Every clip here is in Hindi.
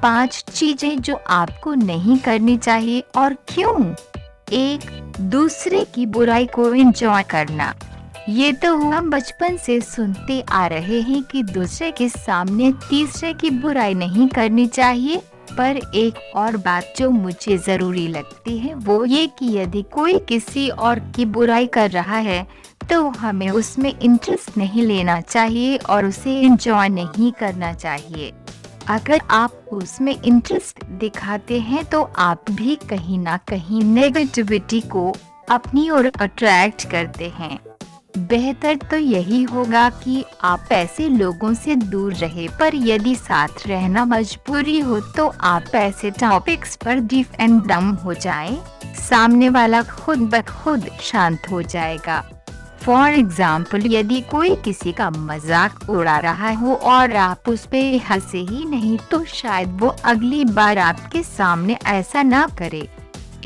5 चीजें जो आपको नहीं करनी चाहिए और क्यों। 1. दूसरे की बुराई को एंजॉय करना। ये तो हम बचपन से सुनते आ रहे हैं कि दूसरे के सामने तीसरे की बुराई नहीं करनी चाहिए, पर एक और बात जो मुझे ज़रूरी लगती है वो ये कि यदि कोई किसी और की बुराई कर रहा है तो हमें उसमें इंटरेस्ट नहीं लेना चाहिए और उसे एंजॉय नहीं करना चाहिए। अगर आप उसमें इंटरेस्ट दिखाते हैं तो आप भी कहीं ना कहीं नेगेटिविटी को अपनी ओर अट्रैक्ट करते हैं। बेहतर तो यही होगा कि आप ऐसे लोगों से दूर रहे, पर यदि साथ रहना मजबूरी हो तो आप ऐसे टॉपिक्स पर डीप एंड डम हो जाएं, सामने वाला खुद ब खुद शांत हो जाएगा। फॉर एग्जाम्पल, यदि कोई किसी का मजाक उड़ा रहा हो और आप उस पे हंसे ही नहीं तो शायद वो अगली बार आपके सामने ऐसा ना करे।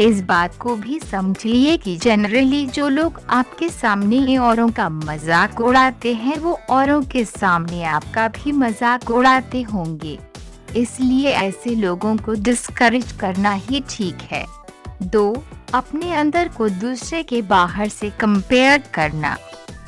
इस बात को भी समझिए कि जनरली जो लोग आपके सामने औरों का मजाक उड़ाते हैं वो औरों के सामने आपका भी मजाक उड़ाते होंगे, इसलिए ऐसे लोगों को डिस्करेज करना ही ठीक है। 2. अपने अंदर को दूसरे के बाहर से कंपेयर करना।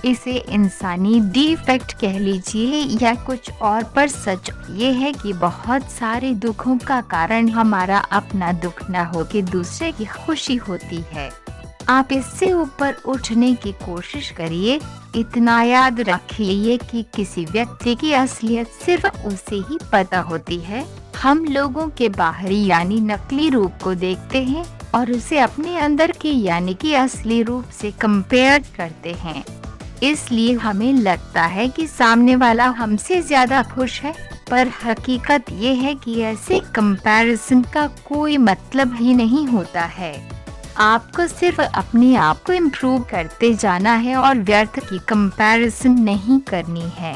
इसे इंसानी डिफेक्ट कह लीजिए या कुछ और, पर सच ये है कि बहुत सारे दुखों का कारण हमारा अपना दुख न हो के दूसरे की खुशी होती है। आप इससे ऊपर उठने की कोशिश करिए। इतना याद रखिए कि किसी व्यक्ति की असलियत सिर्फ उसे ही पता होती है। हम लोगों के बाहरी यानी नकली रूप को देखते हैं और उसे अपने अंदर के यानी कि असली रूप से कंपेयर करते हैं, इसलिए हमें लगता है कि सामने वाला हमसे ज्यादा खुश है, पर हकीकत ये है कि ऐसे कंपैरिजन का कोई मतलब ही नहीं होता है। आपको सिर्फ अपने आप को इम्प्रूव करते जाना है और व्यर्थ की कंपैरिजन नहीं करनी है।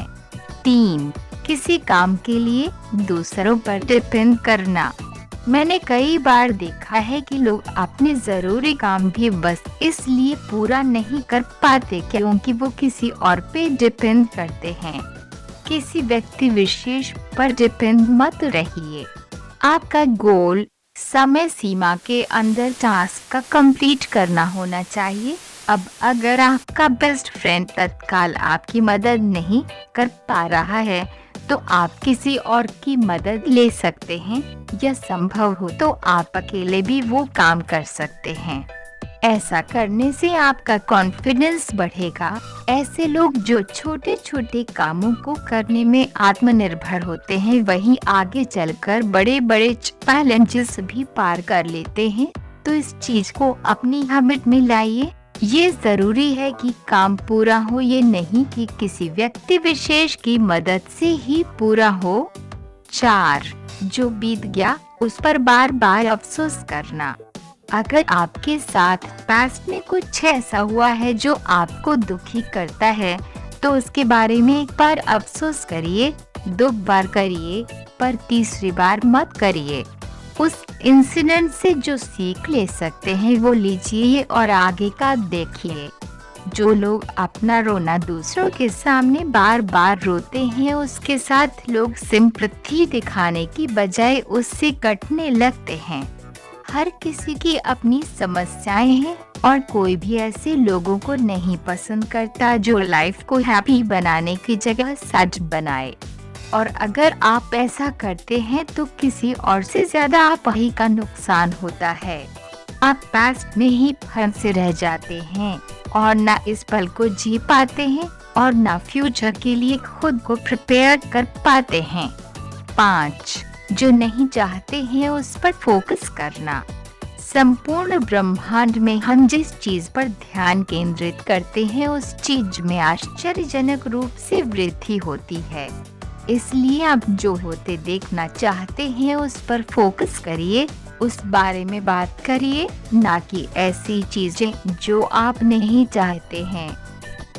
3. किसी काम के लिए दूसरों पर डिपेंड करना। मैंने कई बार देखा है कि लोग अपने ज़रूरी काम भी बस इसलिए पूरा नहीं कर पाते क्योंकि वो किसी और पे डिपेंड करते हैं। किसी व्यक्ति विशेष पर डिपेंड मत रहिए। आपका गोल समय सीमा के अंदर टास्क का कंप्लीट करना होना चाहिए। अब अगर आपका बेस्ट फ्रेंड तत्काल आपकी मदद नहीं कर पा रहा है तो आप किसी और की मदद ले सकते हैं, या संभव हो तो आप अकेले भी वो काम कर सकते हैं। ऐसा करने से आपका कॉन्फिडेंस बढ़ेगा। ऐसे लोग जो छोटे छोटे कामों को करने में आत्मनिर्भर होते हैं वही आगे चलकर बड़े बड़े चैलेंजेस भी पार कर लेते हैं। तो इस चीज को अपनी हैबिट में लाइए। ये जरूरी है कि काम पूरा हो, ये नहीं कि किसी व्यक्ति विशेष की मदद से ही पूरा हो। 4. जो बीत गया उस पर बार बार अफसोस करना। अगर आपके साथ पास्ट में कुछ ऐसा हुआ है जो आपको दुखी करता है तो उसके बारे में एक बार अफसोस करिए, 2 बार करिए, पर तीसरी बार मत करिए। उस इंसिडेंट से जो सीख ले सकते हैं वो लीजिए और आगे का देखिए। जो लोग अपना रोना दूसरों के सामने बार बार रोते हैं उसके साथ लोग सिंपैथी दिखाने की बजाय उससे कटने लगते हैं। हर किसी की अपनी समस्याएं हैं और कोई भी ऐसे लोगों को नहीं पसंद करता जो लाइफ को हैप्पी बनाने की जगह सैड बनाए। और अगर आप ऐसा करते हैं तो किसी और से ज्यादा आप ही का नुकसान होता है। आप पास्ट में ही फंसे रह जाते हैं और ना इस पल को जी पाते हैं और ना फ्यूचर के लिए खुद को प्रिपेयर कर पाते हैं। 5. जो नहीं चाहते हैं उस पर फोकस करना। संपूर्ण ब्रह्मांड में हम जिस चीज पर ध्यान केंद्रित करते हैं उस चीज में आश्चर्यजनक रूप से वृद्धि होती है। इसलिए आप जो होते देखना चाहते हैं उस पर फोकस करिए, उस बारे में बात करिए, ना कि ऐसी चीजें जो आप नहीं चाहते हैं।